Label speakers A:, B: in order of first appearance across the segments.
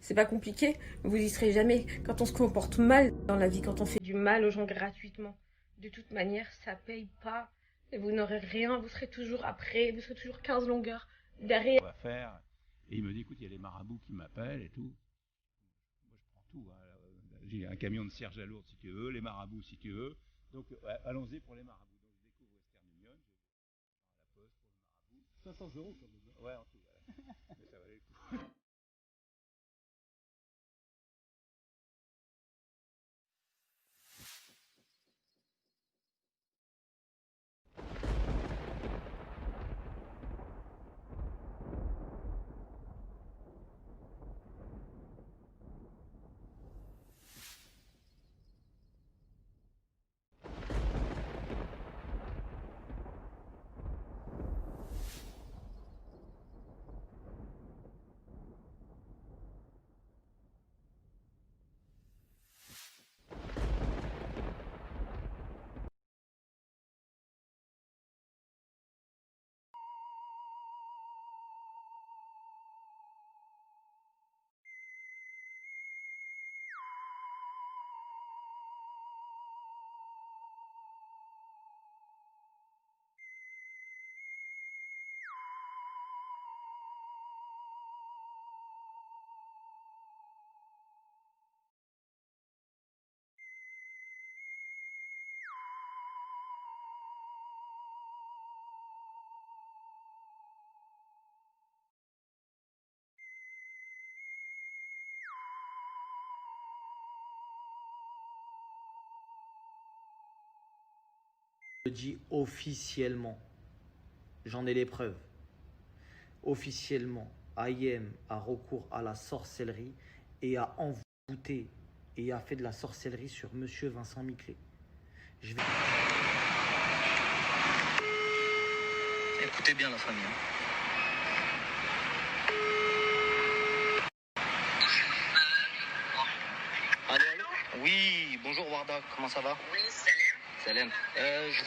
A: C'est pas compliqué, vous y serez jamais. Quand on se comporte mal dans la vie, quand on fait du mal aux gens gratuitement, de toute manière, ça paye pas. Et vous n'aurez rien, vous serez toujours après, vous serez toujours 15 longueurs derrière.
B: On va faire. Et il me dit, écoute, il y a les marabouts qui m'appellent et tout. Moi, je prends tout. Hein. J'ai un camion de cierge à lourde si tu veux, les marabouts si tu veux. Donc, allons-y pour les marabouts. Donc, je découvre Western Union, je vais à la poste pour le marabout. 500 € quand même. Ouais, en tout. Voilà. Mais ça valait le coup.
C: Je le dis officiellement, j'en ai les preuves. Officiellement, IM a recours à la sorcellerie et a envoûté et a fait de la sorcellerie sur Monsieur Vincent Miclet. Je vais...
D: Écoutez bien la famille. Allô, allô. Oui, bonjour Warda, comment ça va?
E: Oui, Salem.
D: Salem. Je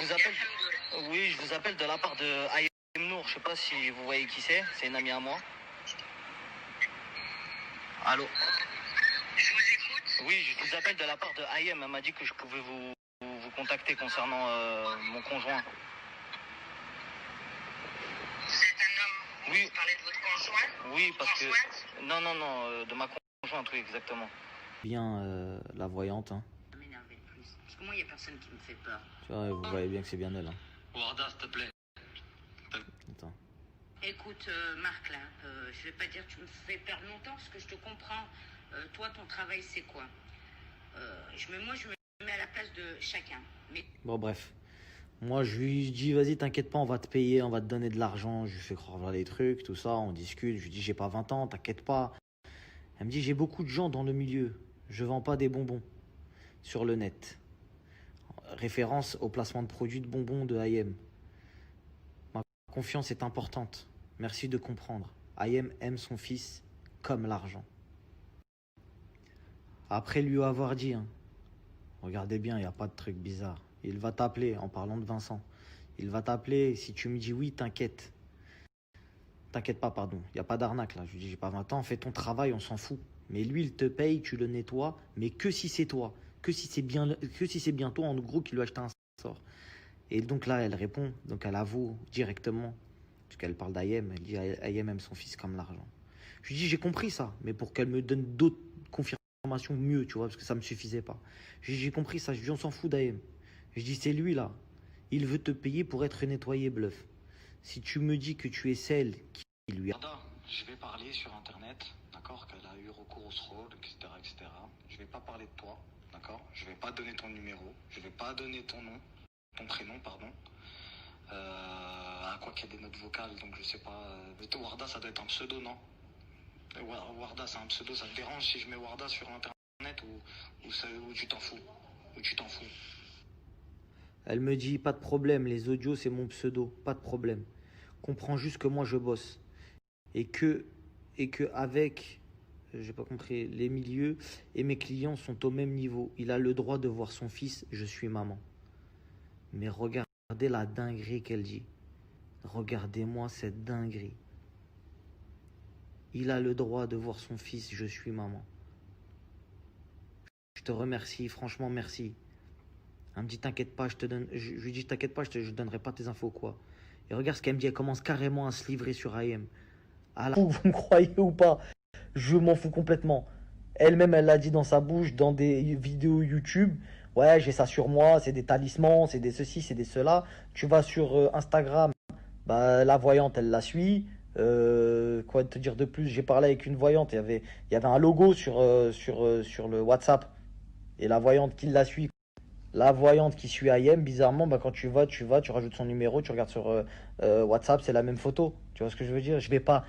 D: vous appelle de la part de Ayem Nour. Je sais pas si vous voyez qui c'est une amie à moi. Allô.
E: Je vous écoute.
D: Oui, je vous appelle de la part de Ayem. Elle m'a dit que je pouvais vous contacter concernant mon conjoint.
E: Vous êtes un homme.
D: Oui.
E: Vous parlez de votre conjoint?
D: Oui, parce que...
E: Conjointe?
D: Non, de ma conjointe, oui, exactement.
C: Bien la voyante, hein.
E: Ça m'énerve le plus. Parce que moi, il n'y a personne qui me fait peur.
C: Tu vois, vous voyez bien que c'est bien elle, hein.
D: Warda, s'il te plaît.
C: Attends.
E: Écoute, Marc, là, je vais pas dire que tu me fais perdre mon temps, parce que je te comprends. Toi, ton travail, c'est quoi? Moi, je me mets à la place de chacun. Mais
C: Bon, bref. Moi, je lui dis, vas-y, t'inquiète pas, on va te payer, on va te donner de l'argent. Je lui fais croire vers les trucs, tout ça, on discute. Je lui dis, j'ai pas 20 ans, t'inquiète pas. Elle me dit, j'ai beaucoup de gens dans le milieu. Je vends pas des bonbons sur le net. Référence au placement de produits de bonbons de IM. Ma confiance est importante. Merci de comprendre. IM aime son fils comme l'argent. Après lui avoir dit, hein, regardez bien, il n'y a pas de truc bizarre. Il va t'appeler en parlant de Vincent. Il va t'appeler, si tu me dis oui, t'inquiète. T'inquiète pas, pardon. Il n'y a pas d'arnaque là. Je lui dis, j'ai pas 20 ans, fais ton travail, on s'en fout. Mais lui, il te paye, tu le nettoies, mais que si c'est toi. Que si c'est bien toi, en gros, qui lui a acheté un sort. Et donc là, elle répond, donc elle avoue directement, puisqu'elle parle d'Ayem, elle dit Ayem aime son fils comme l'argent. Je lui dis, j'ai compris ça, mais pour qu'elle me donne d'autres confirmations mieux, tu vois, parce que ça me suffisait pas. Je lui dis, j'ai compris ça, je lui dis, on s'en fout d'Ayem. Je dis, c'est lui là, il veut te payer pour être nettoyé, bluff. Si tu me dis que tu es celle qui lui a...
D: Warda, je vais parler sur internet, d'accord, qu'elle a eu recours au SROL, etc., etc. Je vais pas parler de toi, d'accord. Je vais pas donner ton numéro, je vais pas donner ton nom, ton prénom, pardon. À quoi qu'il y a des notes vocales, donc je sais pas. Warda, ça doit être un pseudo, non? Warda, c'est un pseudo, ça te dérange si je mets Warda sur internet ou tu t'en fous? Ou tu t'en fous?
C: Elle me dit, pas de problème, les audios c'est mon pseudo, pas de problème. Comprends juste que moi je bosse. Et que avec, j'ai pas compris, les milieux et mes clients sont au même niveau. Il a le droit de voir son fils, je suis maman. Mais regardez la dinguerie qu'elle dit. Regardez-moi cette dinguerie. Il a le droit de voir son fils, je suis maman. Je te remercie, franchement merci. Elle me dit t'inquiète pas, je lui dis t'inquiète pas, je donnerai pas tes infos quoi. Et regarde ce qu'elle me dit, elle commence carrément à se livrer sur IM. Vous me croyez ou pas? Je m'en fous complètement. Elle-même, elle l'a dit dans sa bouche, dans des vidéos YouTube. Ouais, j'ai ça sur moi, c'est des talismans, c'est des ceci, c'est des cela. Tu vas sur Instagram, bah, la voyante, elle la suit. Quoi te dire de plus? J'ai parlé avec une voyante, il y avait un logo sur le WhatsApp. Et la voyante qui la suit, la voyante qui suit IM, bizarrement, bah, quand tu rajoutes son numéro, tu regardes sur WhatsApp, c'est la même photo. Tu vois ce que je veux dire? Je vais pas.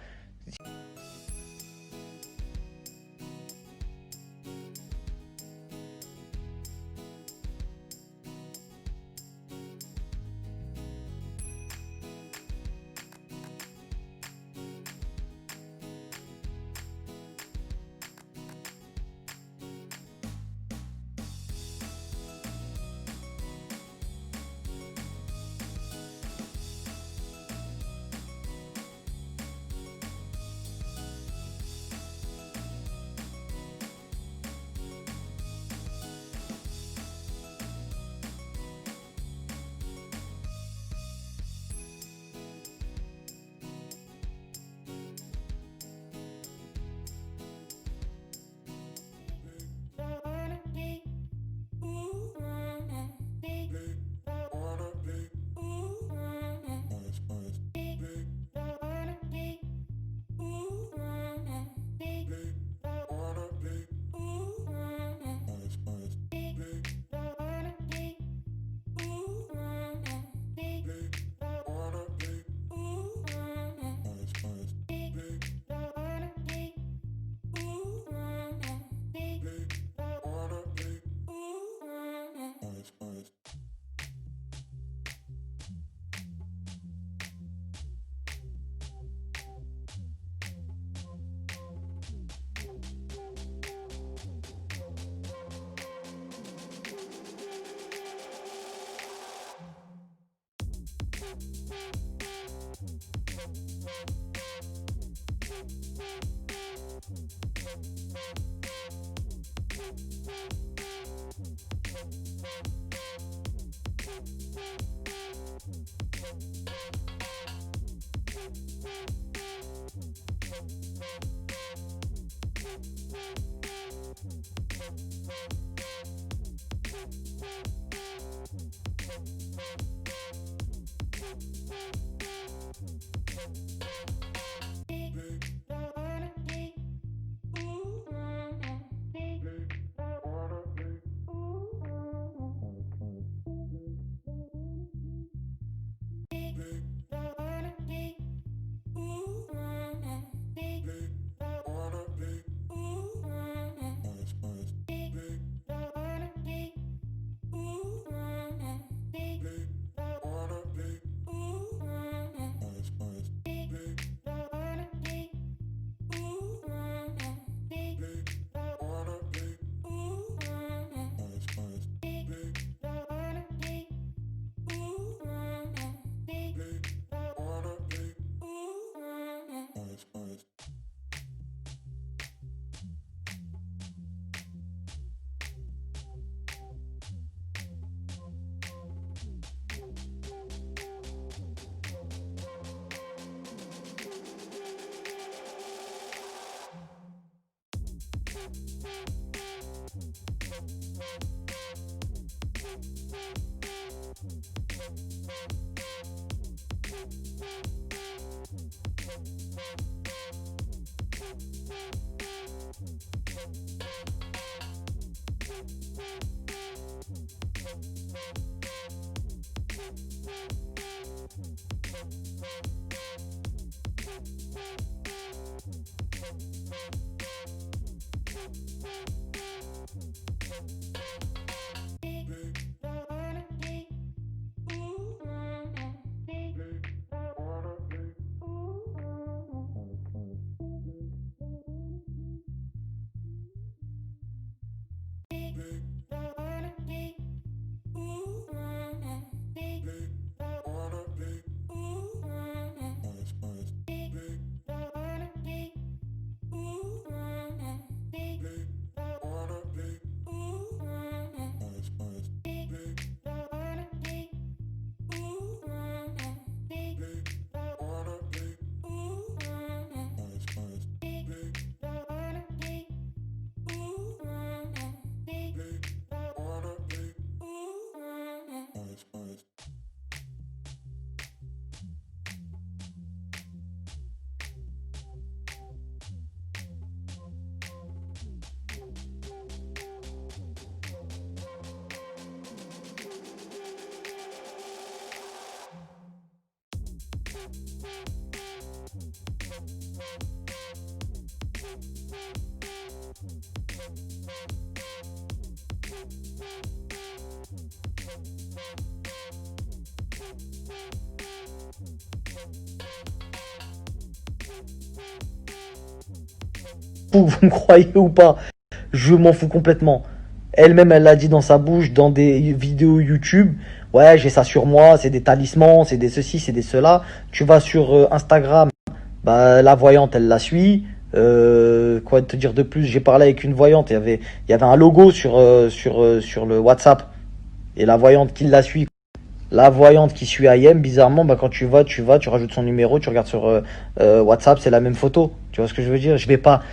C: Vous me croyez ou pas? Je m'en fous complètement. Elle-même, elle l'a dit dans sa bouche, dans des vidéos YouTube. Ouais, j'ai ça sur moi, c'est des talismans, c'est des ceci, c'est des cela. Tu vas sur Instagram, bah, la voyante, elle la suit. Quoi te dire de plus? J'ai parlé avec une voyante, il y avait un logo sur le WhatsApp. Et la voyante qui la suit, la voyante qui suit Ayem, bizarrement, bah, quand tu rajoutes son numéro, tu regardes sur WhatsApp, c'est la même photo. Tu vois ce que je veux dire? Je vais pas.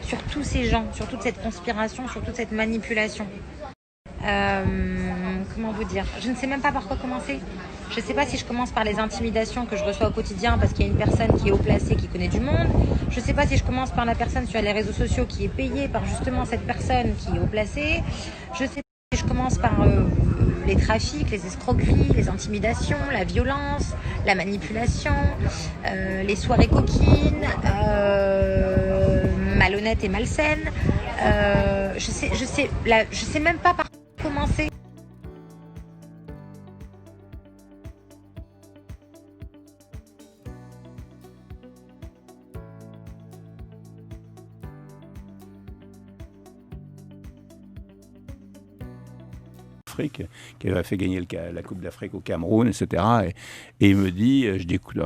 F: Sur tous ces gens, sur toute cette conspiration, sur toute cette manipulation. Comment vous dire? Je ne sais même pas par quoi commencer. Je ne sais pas si je commence par les intimidations que je reçois au quotidien parce qu'il y a une personne qui est haut placée, qui connaît du monde. Je ne sais pas si je commence par la personne sur les réseaux sociaux qui est payée par justement cette personne qui est haut placée. Je sais pas si je commence par les trafics, les escroqueries, les intimidations, la violence, la manipulation, les soirées coquines, malhonnêtes et malsaines. Je sais même pas par quoi commencer.
B: Qui avait fait gagner la Coupe d'Afrique au Cameroun, etc. Et il me dit, je dis, écoute,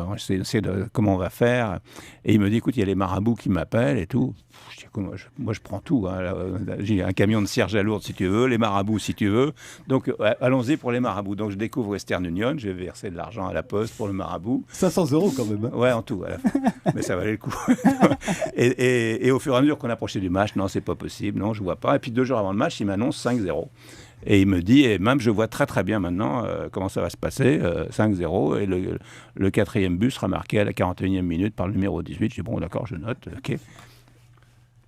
B: comment on va faire? Et il me dit, écoute, il y a les marabouts qui m'appellent et tout. Je dis, écoute, moi, je prends tout. Hein. J'ai un camion de cierge à lourde si tu veux, les marabouts si tu veux. Donc, allons-y pour les marabouts. Donc, je découvre Western Union, je vais verser de l'argent à la poste pour le marabout.
G: 500 € quand même. Hein.
B: Ouais, en tout, à la fin. Mais ça valait le coup. et au fur et à mesure qu'on approchait du match, non, c'est pas possible, non, je vois pas. Et puis 2 jours avant le match, il m'annonce 5-0. Et il me dit, et même je vois très très bien maintenant comment ça va se passer, 5-0, et le 4e but sera marqué à la 41e minute par le numéro 18. Je dis, bon d'accord, je note, ok.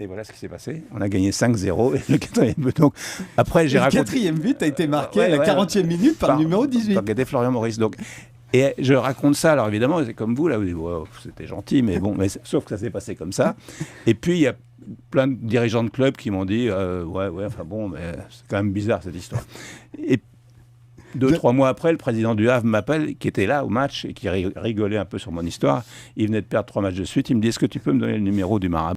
B: Et voilà ce qui s'est passé. On a gagné 5-0, et le 4e but. Donc, après, j'ai raconté...
G: Le 4e but a été marqué à la 40e minute par le numéro 18.
B: Par Guédé Florian Maurice. Donc, et je raconte ça, alors évidemment, c'est comme vous, là, vous dites, wow, c'était gentil, mais bon, sauf que ça s'est passé comme ça. Et puis, il y a plein de dirigeants de clubs qui m'ont dit ouais, enfin bon, mais c'est quand même bizarre cette histoire. Et 2-3 mois après, le président du Havre m'appelle, qui était là au match et qui rigolait un peu sur mon histoire. Il venait de perdre 3 matchs de suite. Il me dit, est-ce que tu peux me donner le numéro du marabout?